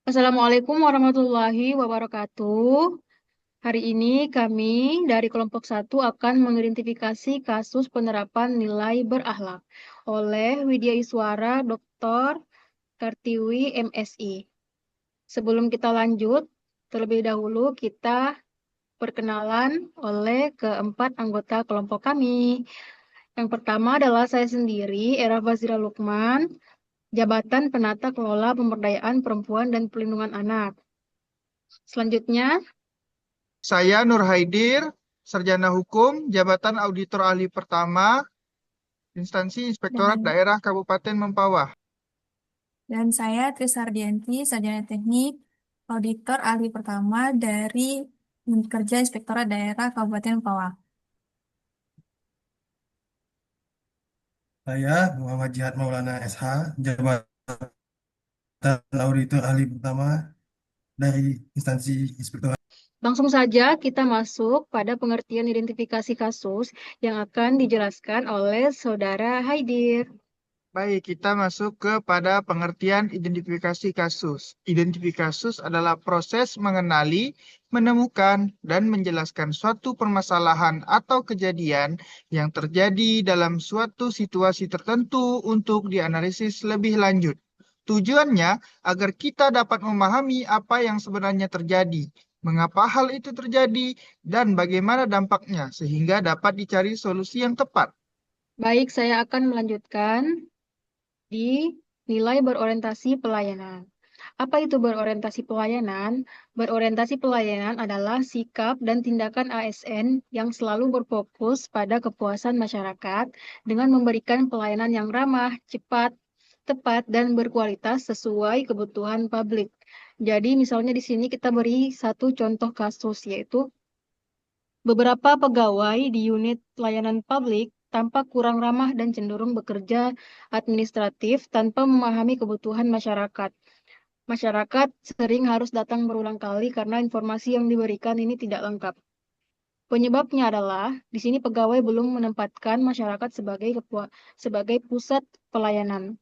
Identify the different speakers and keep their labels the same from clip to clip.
Speaker 1: Assalamualaikum warahmatullahi wabarakatuh. Hari ini kami dari kelompok satu akan mengidentifikasi kasus penerapan nilai berakhlak oleh Widya Iswara Dr. Kartiwi MSI. Sebelum kita lanjut, terlebih dahulu kita perkenalan oleh keempat anggota kelompok kami. Yang pertama adalah saya sendiri, Era Fazira Lukman, Jabatan Penata Kelola Pemberdayaan Perempuan dan Pelindungan Anak. Selanjutnya,
Speaker 2: Saya Nur Haidir, Sarjana Hukum, Jabatan Auditor Ahli Pertama, Instansi Inspektorat
Speaker 3: Dan,
Speaker 2: Daerah Kabupaten Mempawah.
Speaker 3: dan saya Trisardianti, Sarjana Teknik, Auditor Ahli Pertama dari Kerja Inspektorat Daerah Kabupaten Pawang.
Speaker 4: Saya Muhammad Jihad Maulana SH, Jabatan Auditor Ahli Pertama dari Instansi Inspektorat.
Speaker 1: langsung saja kita masuk pada pengertian identifikasi kasus yang akan dijelaskan oleh Saudara Haidir.
Speaker 2: Baik, kita masuk kepada pengertian identifikasi kasus. Identifikasi kasus adalah proses mengenali, menemukan, dan menjelaskan suatu permasalahan atau kejadian yang terjadi dalam suatu situasi tertentu untuk dianalisis lebih lanjut. Tujuannya agar kita dapat memahami apa yang sebenarnya terjadi, mengapa hal itu terjadi, dan bagaimana dampaknya, sehingga dapat dicari solusi yang tepat.
Speaker 1: Baik, saya akan melanjutkan di nilai berorientasi pelayanan. Apa itu berorientasi pelayanan? Berorientasi pelayanan adalah sikap dan tindakan ASN yang selalu berfokus pada kepuasan masyarakat dengan memberikan pelayanan yang ramah, cepat, tepat, dan berkualitas sesuai kebutuhan publik. Jadi misalnya di sini kita beri satu contoh kasus, yaitu beberapa pegawai di unit pelayanan publik tampak kurang ramah dan cenderung bekerja administratif tanpa memahami kebutuhan masyarakat. Masyarakat sering harus datang berulang kali karena informasi yang diberikan ini tidak lengkap. Penyebabnya adalah di sini pegawai belum menempatkan masyarakat sebagai pusat pelayanan.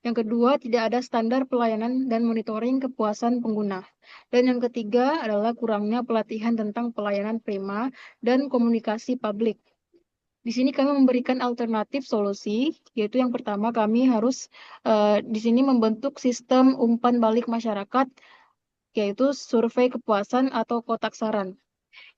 Speaker 1: Yang kedua, tidak ada standar pelayanan dan monitoring kepuasan pengguna. Dan yang ketiga adalah kurangnya pelatihan tentang pelayanan prima dan komunikasi publik. Di sini kami memberikan alternatif solusi, yaitu yang pertama kami harus di sini membentuk sistem umpan balik masyarakat, yaitu survei kepuasan atau kotak saran.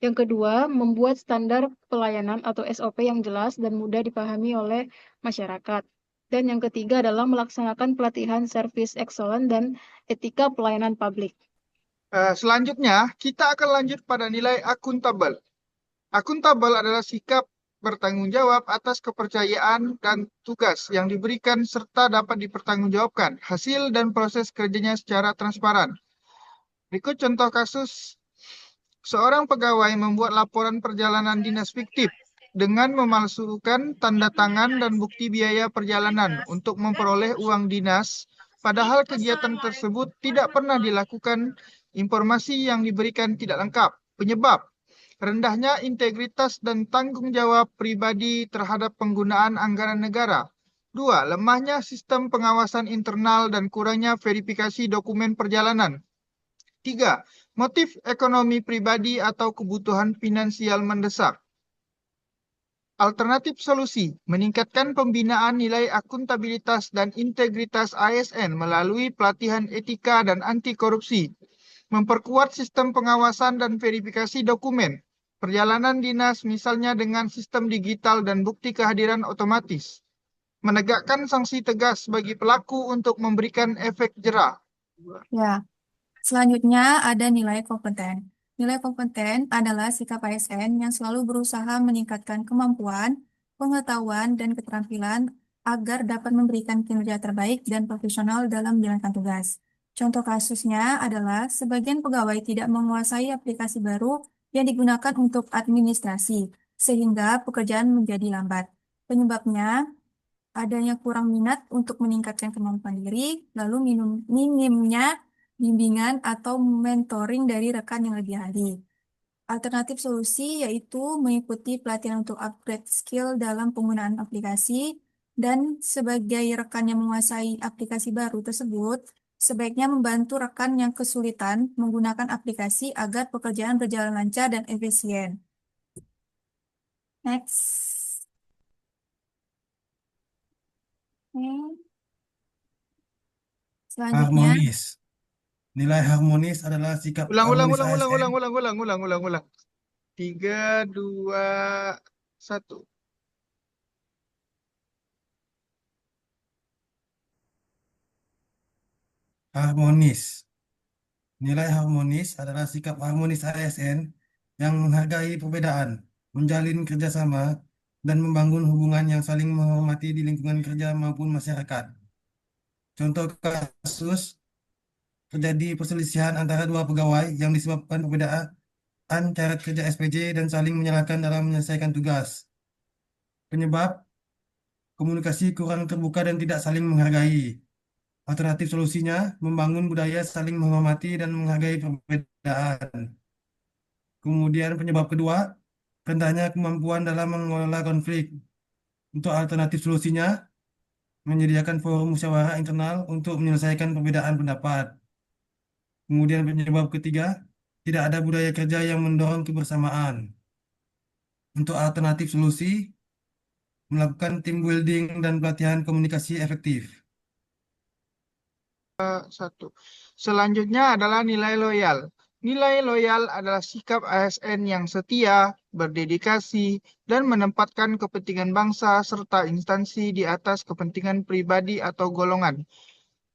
Speaker 1: Yang kedua, membuat standar pelayanan atau SOP yang jelas dan mudah dipahami oleh masyarakat. Dan yang ketiga adalah melaksanakan pelatihan service excellence dan etika pelayanan publik.
Speaker 2: Selanjutnya, kita akan lanjut pada nilai akuntabel. Akuntabel adalah sikap bertanggung jawab atas kepercayaan dan tugas yang diberikan serta dapat dipertanggungjawabkan hasil dan proses kerjanya secara transparan. Berikut contoh kasus. Seorang pegawai membuat laporan perjalanan dinas fiktif dengan memalsukan tanda tangan dan bukti biaya perjalanan untuk memperoleh uang dinas, padahal kegiatan tersebut tidak pernah dilakukan, informasi yang diberikan tidak lengkap. Penyebab rendahnya integritas dan tanggung jawab pribadi terhadap penggunaan anggaran negara. 2. Lemahnya sistem pengawasan internal dan kurangnya verifikasi dokumen perjalanan. 3. Motif ekonomi pribadi atau kebutuhan finansial mendesak. Alternatif solusi, meningkatkan pembinaan nilai akuntabilitas dan integritas ASN melalui pelatihan etika dan anti korupsi, memperkuat sistem pengawasan dan verifikasi dokumen, perjalanan dinas misalnya dengan sistem digital dan bukti kehadiran otomatis, menegakkan sanksi tegas bagi pelaku untuk memberikan efek jera.
Speaker 3: Ya, selanjutnya ada nilai kompeten. Nilai kompeten adalah sikap ASN yang selalu berusaha meningkatkan kemampuan, pengetahuan, dan keterampilan agar dapat memberikan kinerja terbaik dan profesional dalam menjalankan tugas. Contoh kasusnya adalah sebagian pegawai tidak menguasai aplikasi baru yang digunakan untuk administrasi, sehingga pekerjaan menjadi lambat. Penyebabnya adanya kurang minat untuk meningkatkan kemampuan diri, lalu minimnya bimbingan atau mentoring dari rekan yang lebih ahli. Alternatif solusi yaitu mengikuti pelatihan untuk upgrade skill dalam penggunaan aplikasi dan sebagai rekan yang menguasai aplikasi baru tersebut, Sebaiknya membantu rekan yang kesulitan menggunakan aplikasi agar pekerjaan berjalan lancar dan efisien. Next. Oke. Selanjutnya,
Speaker 4: Harmonis. Nilai harmonis adalah sikap
Speaker 2: Ulang, ulang,
Speaker 4: harmonis
Speaker 2: ulang, ulang,
Speaker 4: ASN.
Speaker 2: ulang, ulang, ulang, ulang, ulang, ulang. 3, 2, 1.
Speaker 4: Harmonis. Nilai harmonis adalah sikap harmonis ASN yang menghargai perbedaan, menjalin kerjasama, dan membangun hubungan yang saling menghormati di lingkungan kerja maupun masyarakat. Contoh kasus, terjadi perselisihan antara dua pegawai yang disebabkan perbedaan cara kerja SPJ dan saling menyalahkan dalam menyelesaikan tugas. Penyebab, komunikasi kurang terbuka dan tidak saling menghargai. Alternatif solusinya, membangun budaya saling menghormati dan menghargai perbedaan. Kemudian penyebab kedua, rendahnya kemampuan dalam mengelola konflik. Untuk alternatif solusinya, menyediakan forum musyawarah internal untuk menyelesaikan perbedaan pendapat. Kemudian penyebab ketiga, tidak ada budaya kerja yang mendorong kebersamaan. Untuk alternatif solusi, melakukan team building dan pelatihan komunikasi efektif.
Speaker 2: 1. Selanjutnya adalah nilai loyal. Nilai loyal adalah sikap ASN yang setia, berdedikasi, dan menempatkan kepentingan bangsa serta instansi di atas kepentingan pribadi atau golongan.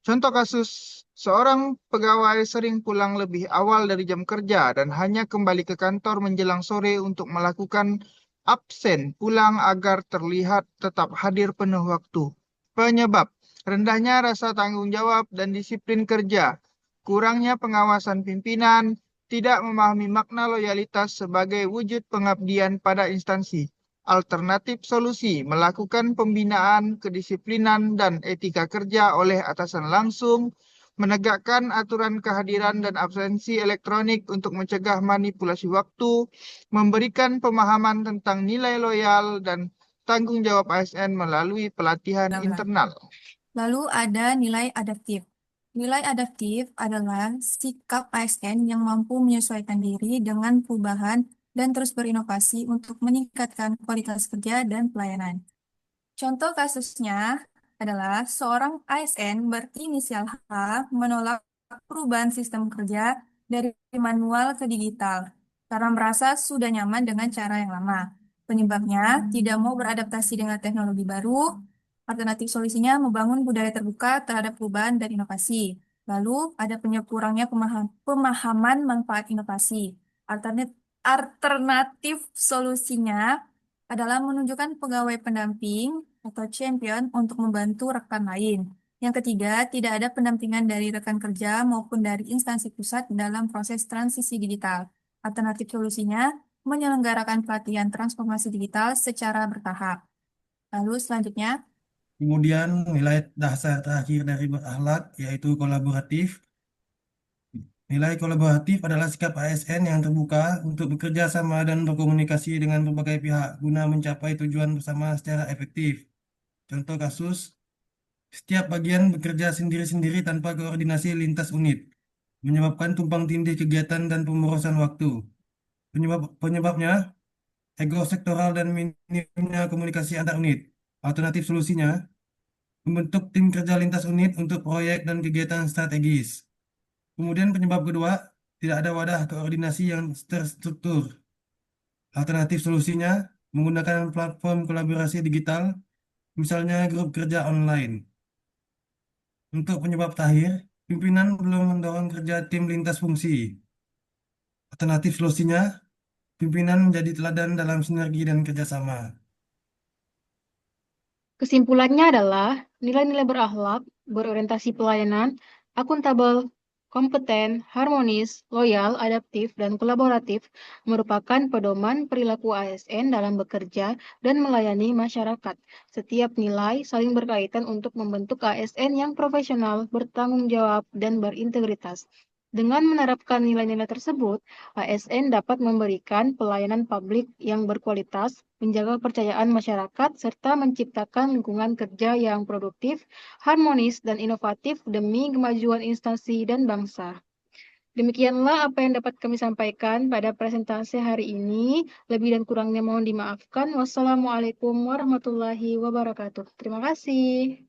Speaker 2: Contoh kasus, seorang pegawai sering pulang lebih awal dari jam kerja dan hanya kembali ke kantor menjelang sore untuk melakukan absen pulang agar terlihat tetap hadir penuh waktu. Penyebab, rendahnya rasa tanggung jawab dan disiplin kerja, kurangnya pengawasan pimpinan, tidak memahami makna loyalitas sebagai wujud pengabdian pada instansi. Alternatif solusi, melakukan pembinaan, kedisiplinan, dan etika kerja oleh atasan langsung, menegakkan aturan kehadiran dan absensi elektronik untuk mencegah manipulasi waktu, memberikan pemahaman tentang nilai loyal dan tanggung jawab ASN melalui pelatihan
Speaker 3: Bla-bla.
Speaker 2: internal.
Speaker 3: Lalu ada nilai adaptif. Nilai adaptif adalah sikap ASN yang mampu menyesuaikan diri dengan perubahan dan terus berinovasi untuk meningkatkan kualitas kerja dan pelayanan. Contoh kasusnya adalah seorang ASN berinisial H menolak perubahan sistem kerja dari manual ke digital karena merasa sudah nyaman dengan cara yang lama. Penyebabnya tidak mau beradaptasi dengan teknologi baru. Alternatif solusinya membangun budaya terbuka terhadap perubahan dan inovasi. Lalu ada kurangnya pemahaman manfaat inovasi. Alternatif solusinya adalah menunjukkan pegawai pendamping atau champion untuk membantu rekan lain. Yang ketiga, tidak ada pendampingan dari rekan kerja maupun dari instansi pusat dalam proses transisi digital. Alternatif solusinya, menyelenggarakan pelatihan transformasi digital secara bertahap. Lalu selanjutnya,
Speaker 4: Kemudian nilai dasar terakhir dari berakhlak yaitu kolaboratif. Nilai kolaboratif adalah sikap ASN yang terbuka untuk bekerja sama dan berkomunikasi dengan berbagai pihak guna mencapai tujuan bersama secara efektif. Contoh kasus, setiap bagian bekerja sendiri-sendiri tanpa koordinasi lintas unit, menyebabkan tumpang tindih kegiatan dan pemborosan waktu. Penyebabnya, ego sektoral dan minimnya komunikasi antar unit. Alternatif solusinya, membentuk tim kerja lintas unit untuk proyek dan kegiatan strategis. Kemudian penyebab kedua, tidak ada wadah koordinasi yang terstruktur. Alternatif solusinya, menggunakan platform kolaborasi digital, misalnya grup kerja online. Untuk penyebab terakhir, pimpinan belum mendorong kerja tim lintas fungsi. Alternatif solusinya, pimpinan menjadi teladan dalam sinergi dan kerjasama.
Speaker 1: Kesimpulannya adalah nilai-nilai berakhlak, berorientasi pelayanan, akuntabel, kompeten, harmonis, loyal, adaptif, dan kolaboratif merupakan pedoman perilaku ASN dalam bekerja dan melayani masyarakat. Setiap nilai saling berkaitan untuk membentuk ASN yang profesional, bertanggung jawab, dan berintegritas. Dengan menerapkan nilai-nilai tersebut, ASN dapat memberikan pelayanan publik yang berkualitas, menjaga kepercayaan masyarakat, serta menciptakan lingkungan kerja yang produktif, harmonis, dan inovatif demi kemajuan instansi dan bangsa. Demikianlah apa yang dapat kami sampaikan pada presentasi hari ini. Lebih dan kurangnya mohon dimaafkan. Wassalamualaikum warahmatullahi wabarakatuh. Terima kasih.